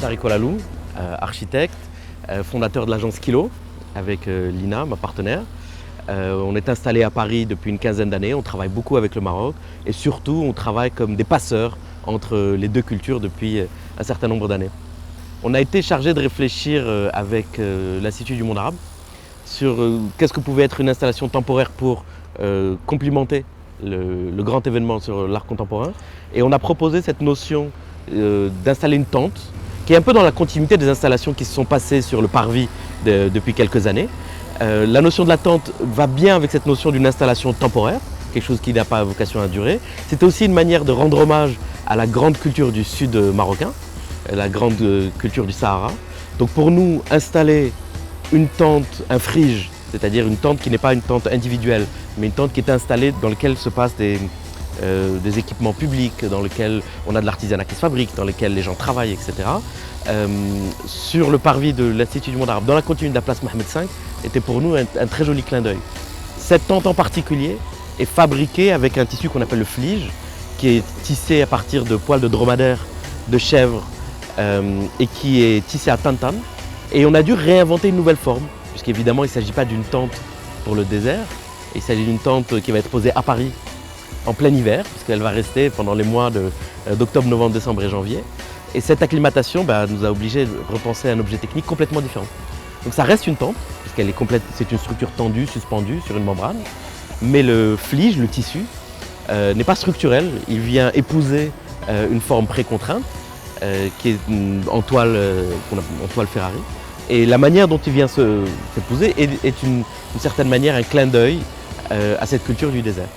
Tariq Olalou, architecte, fondateur de l'agence Kilo avec Lina, ma partenaire. On est installé à Paris depuis une quinzaine d'années, on travaille beaucoup avec le Maroc et surtout on travaille comme des passeurs entre les deux cultures depuis un certain nombre d'années. On a été chargé de réfléchir avec l'Institut du monde arabe sur qu'est-ce que pouvait être une installation temporaire pour complimenter le grand événement sur l'art contemporain. Et on a proposé cette notion d'installer une tente qui est un peu dans la continuité des installations qui se sont passées sur le parvis depuis quelques années. La notion de la tente va bien avec cette notion d'une installation temporaire, quelque chose qui n'a pas vocation à durer. C'était aussi une manière de rendre hommage à la grande culture du sud marocain, la grande culture du Sahara. Donc pour nous, installer une tente, un frige, c'est-à-dire une tente qui n'est pas une tente individuelle, mais une tente qui est installée dans laquelle se passent des équipements publics, dans lesquels on a de l'artisanat qui se fabrique, dans lesquels les gens travaillent, etc. Sur le parvis de l'Institut du monde arabe, dans la continuité de la place Mohamed V, était pour nous un très joli clin d'œil. Cette tente en particulier est fabriquée avec un tissu qu'on appelle le flige, qui est tissé à partir de poils de dromadaire, de chèvre, et qui est tissé à tantan. Et on a dû réinventer une nouvelle forme, puisqu'évidemment il ne s'agit pas d'une tente pour le désert, il s'agit d'une tente qui va être posée à Paris en plein hiver, puisqu'elle va rester pendant les mois d'octobre, novembre, décembre et janvier. Et cette acclimatation nous a obligés de repenser un objet technique complètement différent. Donc ça reste une tente, puisqu'elle est complète, c'est une structure tendue, suspendue sur une membrane, mais le flige, le tissu, n'est pas structurel, il vient épouser une forme précontrainte, qui est en toile Ferrari. Et la manière dont il vient s'épouser est d'une certaine manière un clin d'œil à cette culture du désert.